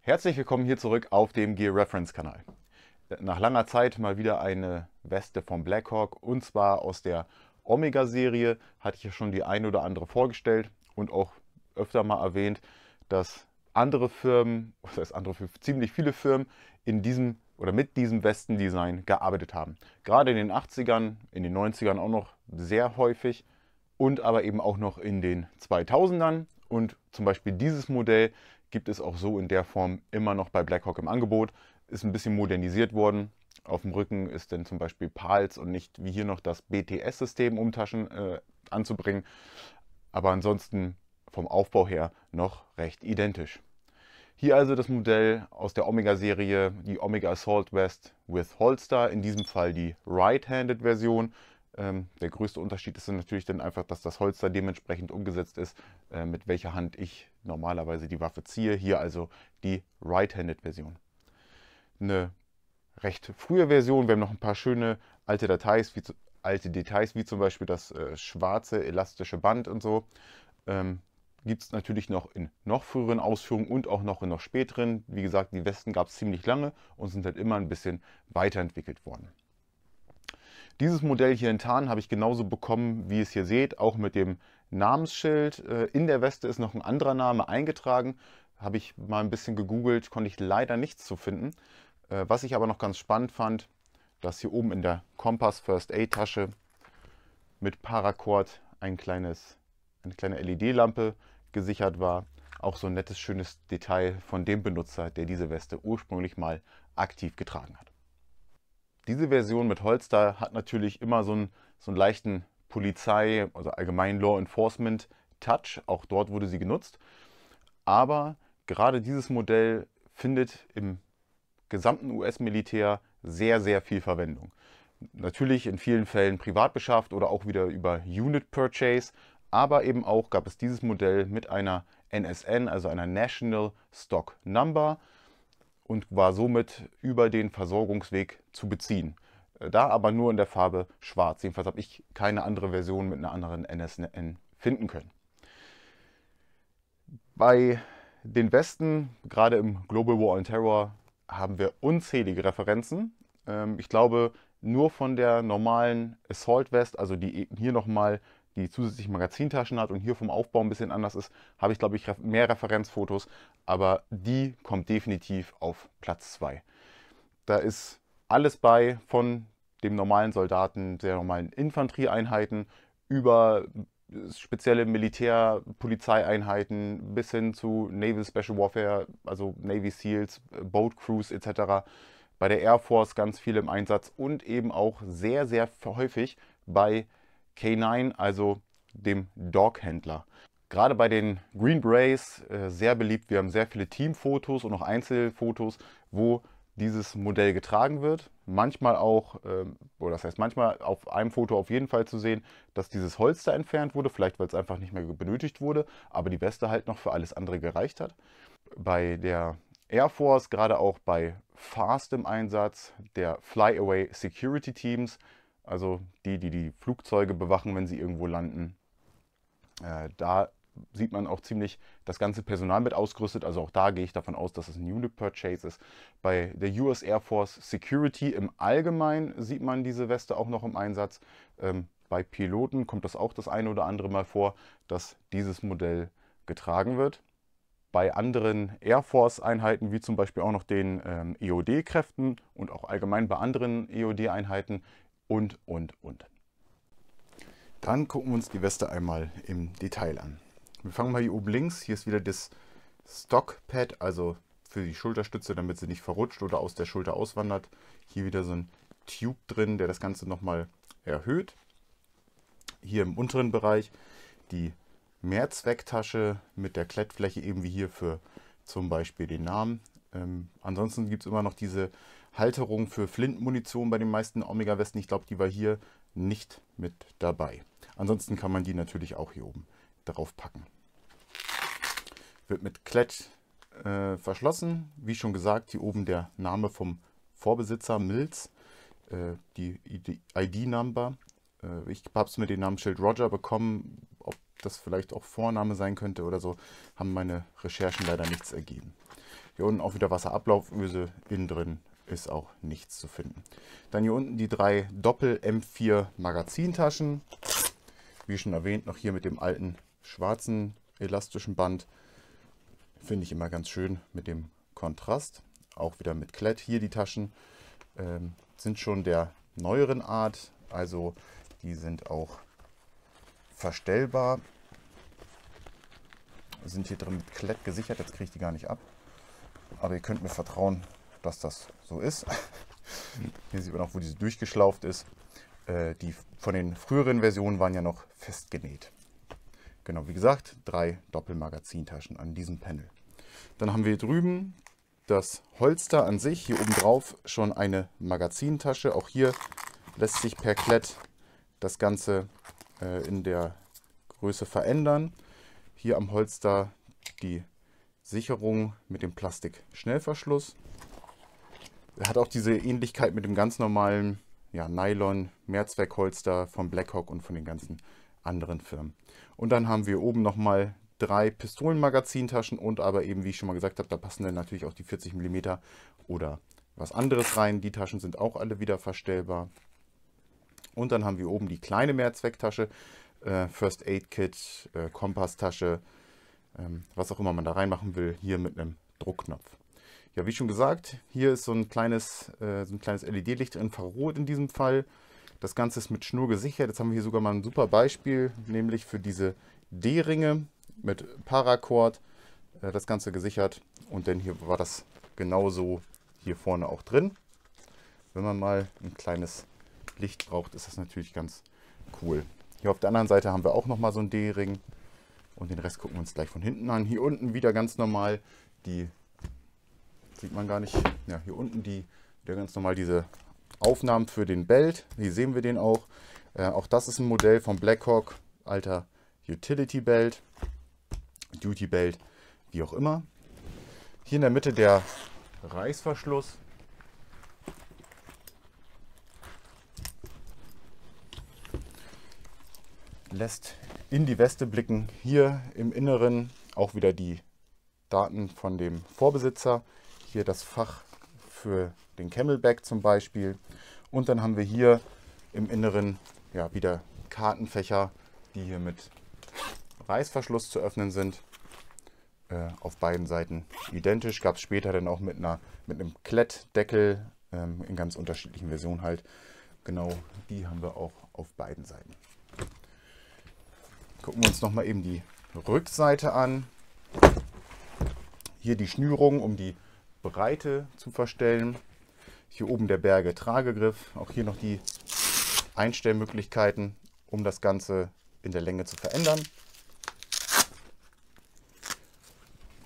Herzlich willkommen hier zurück auf dem Gear Reference Kanal. Nach langer Zeit mal wieder eine Weste von Blackhawk, und zwar aus der Omega-Serie. Hatte ich ja schon die ein oder andere vorgestellt und auch öfter mal erwähnt, dass andere Firmen, das heißt andere, ziemlich viele Firmen in diesem oder mit diesem Westendesign gearbeitet haben. Gerade in den 80ern, in den 90ern auch noch sehr häufig und aber eben auch noch in den 2000ern. Und zum Beispiel dieses Modell gibt es auch so in der Form immer noch bei Blackhawk im Angebot. Ist ein bisschen modernisiert worden. Auf dem Rücken ist dann zum Beispiel PALS und nicht wie hier noch das BTS-System, um Taschen anzubringen. Aber ansonsten vom Aufbau her noch recht identisch. Hier also das Modell aus der Omega-Serie, die Omega Assault Vest with Holster, in diesem Fall die Right-Handed-Version. Der größte Unterschied ist dann natürlich dann einfach, dass das Holster dementsprechend umgesetzt ist, mit welcher Hand ich normalerweise die Waffe ziehe. Hier also die Right-Handed-Version. Eine recht frühe Version. Wir haben noch ein paar schöne alte Details, wie zum Beispiel das schwarze elastische Band und so. Gibt es natürlich noch in noch früheren Ausführungen und auch noch in noch späteren. Wie gesagt, die Westen gab es ziemlich lange und sind halt immer ein bisschen weiterentwickelt worden. Dieses Modell hier in Tarn habe ich genauso bekommen, wie ihr es hier seht, auch mit dem Namensschild. In der Weste ist noch ein anderer Name eingetragen. Habe ich mal ein bisschen gegoogelt, konnte ich leider nichts zu finden. Was ich aber noch ganz spannend fand, dass hier oben in der Compass First Aid Tasche mit Paracord eine kleine LED-Lampe gesichert war. Auch so ein nettes, schönes Detail von dem Benutzer, der diese Weste ursprünglich mal aktiv getragen hat. Diese Version mit Holster hat natürlich immer so einen leichten Polizei, also allgemein Law Enforcement Touch. Auch dort wurde sie genutzt. Aber gerade dieses Modell findet im gesamten US-Militär sehr, sehr viel Verwendung. Natürlich in vielen Fällen privat beschafft oder auch wieder über Unit Purchase. Aber eben auch gab es dieses Modell mit einer NSN, also einer National Stock Number, und war somit über den Versorgungsweg zu beziehen. Da aber nur in der Farbe schwarz. Jedenfalls habe ich keine andere Version mit einer anderen NSN finden können. Bei den Westen, gerade im Global War on Terror, haben wir unzählige Referenzen. Ich glaube, nur von der normalen Assault Vest, also die hier nochmal die zusätzliche Magazintaschen hat und hier vom Aufbau ein bisschen anders ist, habe ich, glaube ich, mehr Referenzfotos, aber die kommt definitiv auf Platz 2. Da ist alles bei, von dem normalen Soldaten, der normalen Infanterieeinheiten über spezielle Militär-Polizeieinheiten bis hin zu Naval Special Warfare, also Navy SEALs, Boat Crews etc. Bei der Air Force ganz viel im Einsatz und eben auch sehr, sehr häufig bei K9, also dem Dog-Händler. Gerade bei den Green Berets sehr beliebt. Wir haben sehr viele Teamfotos und auch Einzelfotos, wo dieses Modell getragen wird. Manchmal auch, oder das heißt manchmal auf einem Foto auf jeden Fall zu sehen, dass dieses Holster entfernt wurde, vielleicht weil es einfach nicht mehr benötigt wurde, aber die Weste halt noch für alles andere gereicht hat. Bei der Air Force, gerade auch bei FAST im Einsatz, der Flyaway Security Teams, also die Flugzeuge bewachen, wenn sie irgendwo landen. Da sieht man auch ziemlich das ganze Personal mit ausgerüstet. Also auch da gehe ich davon aus, dass es ein Unit Purchase ist. Bei der US Air Force Security im Allgemeinen sieht man diese Weste auch noch im Einsatz. Bei Piloten kommt das auch das eine oder andere Mal vor, dass dieses Modell getragen wird. Bei anderen Air Force-Einheiten, wie zum Beispiel auch noch den EOD-Kräften und auch allgemein bei anderen EOD-Einheiten und. Dann gucken wir uns die Weste einmal im Detail an. Wir fangen mal hier oben links. Hier ist wieder das Stockpad, also für die Schulterstütze, damit sie nicht verrutscht oder aus der Schulter auswandert. Hier wieder so ein Tube drin, der das Ganze nochmal erhöht. Hier im unteren Bereich die Mehrzwecktasche mit der Klettfläche, eben wie hier für zum Beispiel den Namen. Ansonsten gibt es immer noch diese Halterung für Flintenmunition bei den meisten Omega-Westen. Ich glaube, die war hier nicht mit dabei. Ansonsten kann man die natürlich auch hier oben drauf packen. Wird mit Klett verschlossen. Wie schon gesagt, hier oben der Name vom Vorbesitzer, Mills, die ID-Number. Ich habe es mit dem Namensschild Roger bekommen. Ob das vielleicht auch Vorname sein könnte oder so, haben meine Recherchen leider nichts ergeben. Hier unten auch wieder Wasserablauföse, innen drin ist auch nichts zu finden. Dann hier unten die 3 Doppel M4 Magazintaschen. Wie schon erwähnt, noch hier mit dem alten schwarzen elastischen Band. Finde ich immer ganz schön mit dem Kontrast. Auch wieder mit Klett. Hier die Taschen sind schon der neueren Art. Also die sind auch verstellbar. Sind hier drin mit Klett gesichert. Jetzt kriege ich die gar nicht ab. Aber ihr könnt mir vertrauen, dass das so ist. Hier sieht man auch, wo diese durchgeschlauft ist. Die von den früheren Versionen waren ja noch festgenäht. Genau, wie gesagt, 3 Doppelmagazintaschen an diesem Panel. Dann haben wir hier drüben das Holster an sich. Hier oben drauf schon eine Magazintasche. Auch hier lässt sich per Klett das Ganze in der Größe verändern. Hier am Holster die Sicherung mit dem Plastik-Schnellverschluss. Er hat auch diese Ähnlichkeit mit dem ganz normalen Nylon-Mehrzweckholster von Blackhawk und von den ganzen anderen Firmen. Und dann haben wir oben nochmal 3 Pistolenmagazintaschen und aber eben, wie ich schon mal gesagt habe, da passen dann natürlich auch die 40 mm oder was anderes rein. Die Taschen sind auch alle wieder verstellbar. Und dann haben wir oben die kleine Mehrzwecktasche, First Aid Kit, Kompasstasche, was auch immer man da reinmachen will, hier mit einem Druckknopf. Ja, wie schon gesagt, hier ist so ein kleines LED-Licht Infrarot in diesem Fall. Das Ganze ist mit Schnur gesichert. Jetzt haben wir hier sogar mal ein super Beispiel, nämlich für diese D-Ringe mit Paracord. Das Ganze gesichert. Und dann hier war das genauso hier vorne auch drin. Wenn man mal ein kleines Licht braucht, ist das natürlich ganz cool. Hier auf der anderen Seite haben wir auch noch mal so einen D-Ring. Und den Rest gucken wir uns gleich von hinten an. Hier unten wieder ganz normal die, sieht man gar nicht, ja, hier unten wieder ganz normal diese Aufnahmen für den Belt. Hier sehen wir den auch. Auch das ist ein Modell von Blackhawk, alter Utility Belt, Duty Belt, wie auch immer. Hier in der Mitte der Reißverschluss. Lässt in die Weste blicken. Hier im Inneren auch wieder die Daten von dem Vorbesitzer. Hier das Fach für den Camelback zum Beispiel. Und dann haben wir hier im Inneren ja wieder Kartenfächer, die hier mit Reißverschluss zu öffnen sind. Auf beiden Seiten identisch. Gab es später dann auch mit einem Klettdeckel in ganz unterschiedlichen Versionen halt. Genau die haben wir auch auf beiden Seiten. Gucken wir uns noch mal eben die Rückseite an. Hier die Schnürung, um die Breite zu verstellen. Hier oben der Berge Tragegriff. Auch hier noch die Einstellmöglichkeiten, um das Ganze in der Länge zu verändern.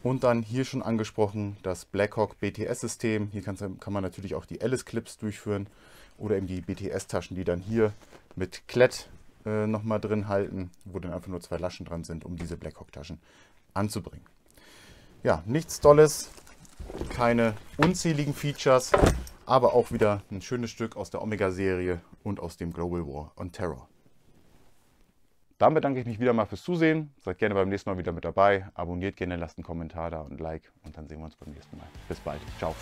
Und dann hier schon angesprochen das Blackhawk BTS-System. Hier kann man natürlich auch die Alice-Clips durchführen oder eben die BTS-Taschen, die dann hier mit Klett nochmal drin halten, wo dann einfach nur 2 Laschen dran sind, um diese Blackhawk-Taschen anzubringen. Ja, nichts Tolles, keine unzähligen Features, aber auch wieder ein schönes Stück aus der Omega-Serie und aus dem Global War on Terror. Dann bedanke ich mich wieder mal fürs Zusehen. Seid gerne beim nächsten Mal wieder mit dabei. Abonniert gerne, lasst einen Kommentar da und ein Like und dann sehen wir uns beim nächsten Mal. Bis bald. Ciao.